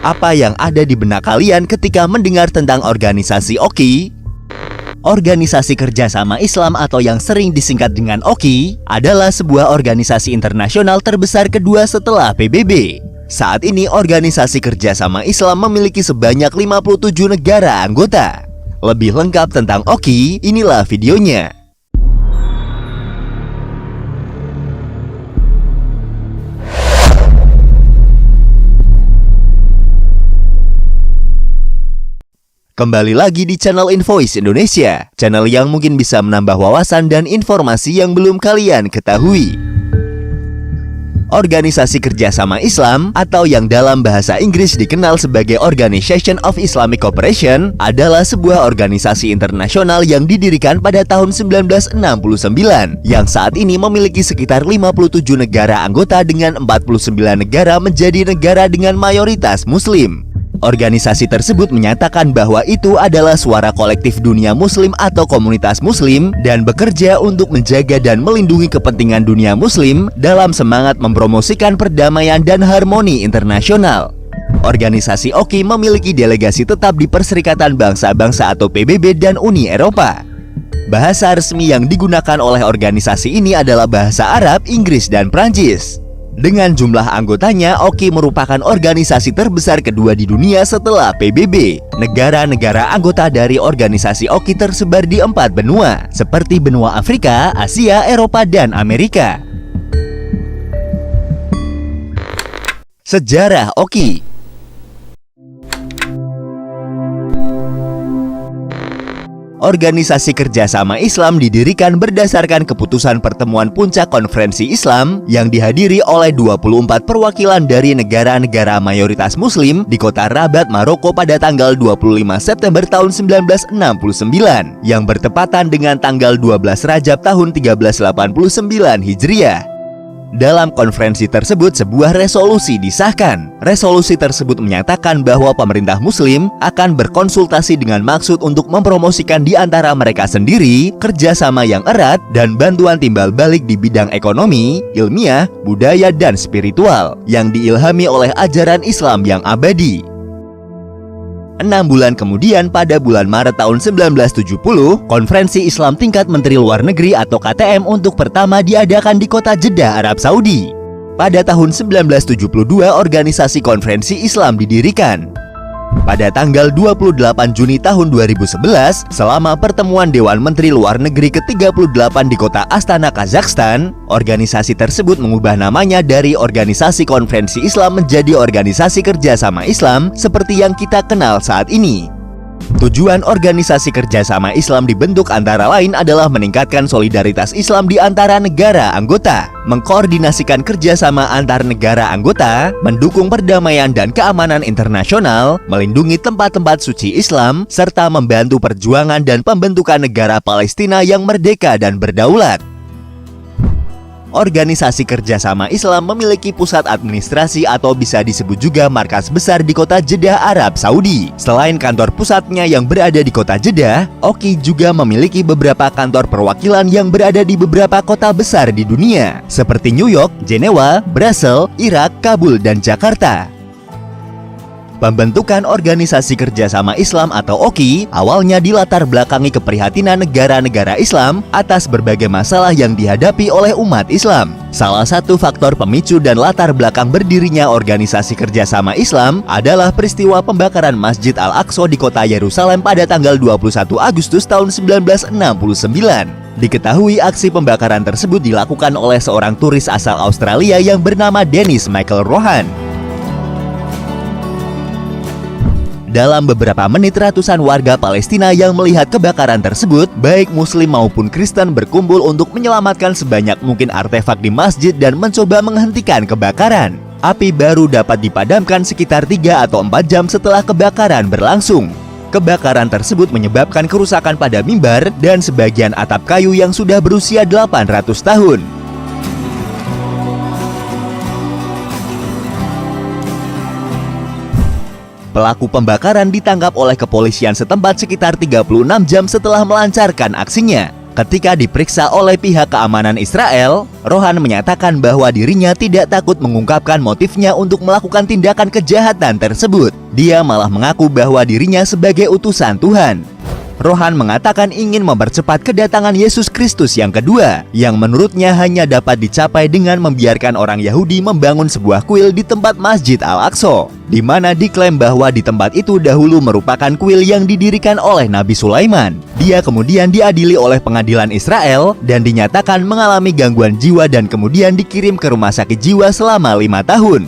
Apa yang ada di benak kalian ketika mendengar tentang organisasi OKI? Organisasi Kerjasama Islam atau yang sering disingkat dengan OKI adalah sebuah organisasi internasional terbesar kedua setelah PBB. Saat ini organisasi Kerjasama Islam memiliki sebanyak 57 negara anggota. Lebih lengkap tentang OKI, inilah videonya. Kembali lagi di channel Invoice Indonesia, channel yang mungkin bisa menambah wawasan dan informasi yang belum kalian ketahui. Organisasi Kerjasama Islam atau yang dalam bahasa Inggris dikenal sebagai Organization of Islamic Cooperation adalah sebuah organisasi internasional yang didirikan pada tahun 1969 yang saat ini memiliki sekitar 57 negara anggota dengan 49 negara menjadi negara dengan mayoritas Muslim. Organisasi tersebut menyatakan bahwa itu adalah suara kolektif dunia muslim atau komunitas muslim dan bekerja untuk menjaga dan melindungi kepentingan dunia muslim dalam semangat mempromosikan perdamaian dan harmoni internasional. Organisasi OKI memiliki delegasi tetap di Perserikatan Bangsa-Bangsa atau PBB dan Uni Eropa. Bahasa resmi yang digunakan oleh organisasi ini adalah bahasa Arab, Inggris, dan Prancis. Dengan jumlah anggotanya, OKI merupakan organisasi terbesar kedua di dunia setelah PBB. Negara-negara anggota dari organisasi OKI tersebar di 4 benua, seperti benua Afrika, Asia, Eropa, dan Amerika. Sejarah OKI. Organisasi Kerjasama Islam didirikan berdasarkan keputusan pertemuan puncak konferensi Islam yang dihadiri oleh 24 perwakilan dari negara-negara mayoritas Muslim di kota Rabat, Maroko pada tanggal 25 September tahun 1969 yang bertepatan dengan tanggal 12 Rajab tahun 1389 Hijriah. Dalam konferensi tersebut, sebuah resolusi disahkan. Resolusi tersebut menyatakan bahwa pemerintah Muslim akan berkonsultasi dengan maksud untuk mempromosikan di antara mereka sendiri kerjasama yang erat dan bantuan timbal balik di bidang ekonomi, ilmiah, budaya, dan spiritual yang diilhami oleh ajaran Islam yang abadi. 6 bulan kemudian pada bulan Maret tahun 1970, Konferensi Islam Tingkat Menteri Luar Negeri atau KTM untuk pertama diadakan di kota Jeddah, Arab Saudi. Pada tahun 1972, organisasi Konferensi Islam didirikan. Pada tanggal 28 Juni tahun 2011, selama pertemuan Dewan Menteri Luar Negeri ke-38 di kota Astana, Kazakhstan, organisasi tersebut mengubah namanya dari Organisasi Konferensi Islam menjadi Organisasi Kerjasama Islam seperti yang kita kenal saat ini. Tujuan organisasi Kerjasama Islam dibentuk antara lain adalah meningkatkan solidaritas Islam di antara negara anggota, mengkoordinasikan kerjasama antar negara anggota, mendukung perdamaian dan keamanan internasional, melindungi tempat-tempat suci Islam, serta membantu perjuangan dan pembentukan negara Palestina yang merdeka dan berdaulat. Organisasi Kerjasama Islam memiliki pusat administrasi atau bisa disebut juga markas besar di kota Jeddah, Arab Saudi. Selain kantor pusatnya yang berada di kota Jeddah, OKI juga memiliki beberapa kantor perwakilan yang berada di beberapa kota besar di dunia, seperti New York, Jenewa, Brussels, Irak, Kabul, dan Jakarta. Pembentukan Organisasi Kerjasama Islam atau OKI awalnya dilatar belakangi keprihatinan negara-negara Islam atas berbagai masalah yang dihadapi oleh umat Islam. Salah satu faktor pemicu dan latar belakang berdirinya Organisasi Kerjasama Islam adalah peristiwa pembakaran Masjid Al-Aqsa di kota Yerusalem pada tanggal 21 Agustus tahun 1969. Diketahui aksi pembakaran tersebut dilakukan oleh seorang turis asal Australia yang bernama Dennis Michael Rohan. Dalam beberapa menit, ratusan warga Palestina yang melihat kebakaran tersebut, baik Muslim maupun Kristen, berkumpul untuk menyelamatkan sebanyak mungkin artefak di masjid dan mencoba menghentikan kebakaran. Api baru dapat dipadamkan sekitar 3 atau 4 jam setelah kebakaran berlangsung. Kebakaran tersebut menyebabkan kerusakan pada mimbar dan sebagian atap kayu yang sudah berusia 800 tahun. Pelaku pembakaran ditangkap oleh kepolisian setempat sekitar 36 jam setelah melancarkan aksinya. Ketika diperiksa oleh pihak keamanan Israel, Rohan menyatakan bahwa dirinya tidak takut mengungkapkan motifnya untuk melakukan tindakan kejahatan tersebut. Dia malah mengaku bahwa dirinya sebagai utusan Tuhan. Rohan mengatakan ingin mempercepat kedatangan Yesus Kristus yang kedua, yang menurutnya hanya dapat dicapai dengan membiarkan orang Yahudi membangun sebuah kuil di tempat Masjid Al-Aqsa, di mana diklaim bahwa di tempat itu dahulu merupakan kuil yang didirikan oleh Nabi Sulaiman. Dia kemudian diadili oleh pengadilan Israel dan dinyatakan mengalami gangguan jiwa dan kemudian dikirim ke rumah sakit jiwa selama 5 tahun.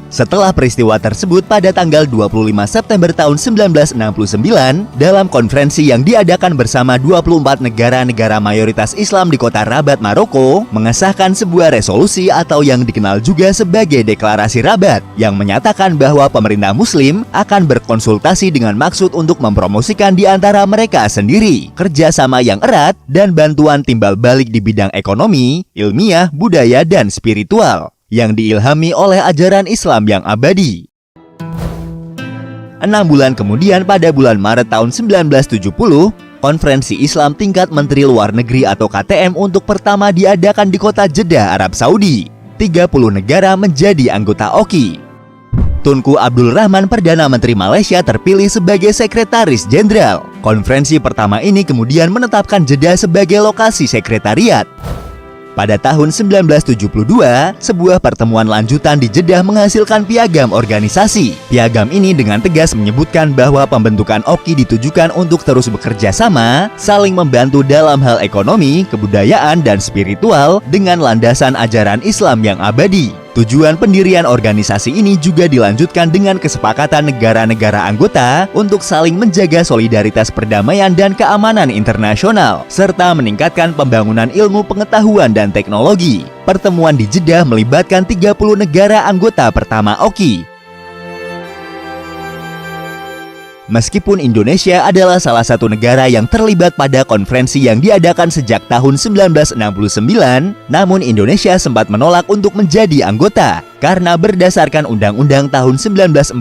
Setelah peristiwa tersebut pada tanggal 25 September tahun 1969, dalam konferensi yang diadakan bersama 24 negara-negara mayoritas Islam di kota Rabat, Maroko, mengesahkan sebuah resolusi atau yang dikenal juga sebagai Deklarasi Rabat, yang menyatakan bahwa pemerintah Muslim akan berkonsultasi dengan maksud untuk mempromosikan di antara mereka sendiri kerjasama yang erat dan bantuan timbal balik di bidang ekonomi, ilmiah, budaya, dan spiritual, yang diilhami oleh ajaran Islam yang abadi. 6 bulan kemudian pada bulan Maret tahun 1970, Konferensi Islam Tingkat Menteri Luar Negeri atau KTM untuk pertama diadakan di kota Jeddah, Arab Saudi. 30 negara menjadi anggota OKI. Tunku Abdul Rahman, Perdana Menteri Malaysia, terpilih sebagai Sekretaris Jenderal. Konferensi pertama ini kemudian menetapkan Jeddah sebagai lokasi sekretariat. Pada tahun 1972, sebuah pertemuan lanjutan di Jeddah menghasilkan piagam organisasi. Piagam ini dengan tegas menyebutkan bahwa pembentukan OKI ditujukan untuk terus bekerja sama, saling membantu dalam hal ekonomi, kebudayaan, dan spiritual dengan landasan ajaran Islam yang abadi. Tujuan pendirian organisasi ini juga dilanjutkan dengan kesepakatan negara-negara anggota untuk saling menjaga solidaritas perdamaian dan keamanan internasional, serta meningkatkan pembangunan ilmu pengetahuan dan teknologi. Pertemuan di Jeddah melibatkan 30 negara anggota pertama OKI. Meskipun Indonesia adalah salah satu negara yang terlibat pada konferensi yang diadakan sejak tahun 1969, namun Indonesia sempat menolak untuk menjadi anggota karena berdasarkan Undang-Undang tahun 1945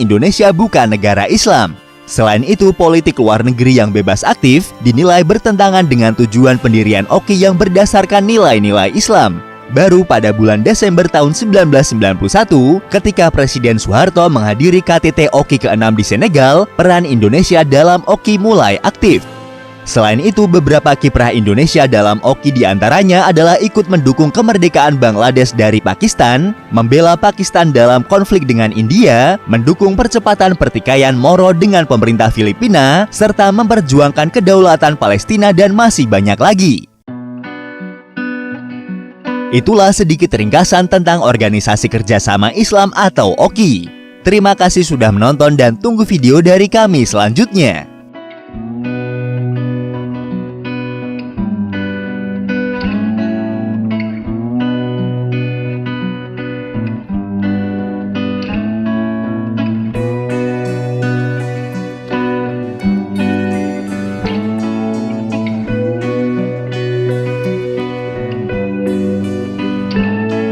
Indonesia bukan negara Islam. Selain itu, politik luar negeri yang bebas aktif dinilai bertentangan dengan tujuan pendirian OKI yang berdasarkan nilai-nilai Islam. Baru pada bulan Desember tahun 1991, ketika Presiden Soeharto menghadiri KTT OKI ke-6 di Senegal, peran Indonesia dalam OKI mulai aktif. Selain itu, beberapa kiprah Indonesia dalam OKI diantaranya adalah ikut mendukung kemerdekaan Bangladesh dari Pakistan, membela Pakistan dalam konflik dengan India, mendukung percepatan pertikaian Moro dengan pemerintah Filipina, serta memperjuangkan kedaulatan Palestina dan masih banyak lagi. Itulah sedikit ringkasan tentang Organisasi Kerjasama Islam atau OKI. Terima kasih sudah menonton dan tunggu video dari kami selanjutnya.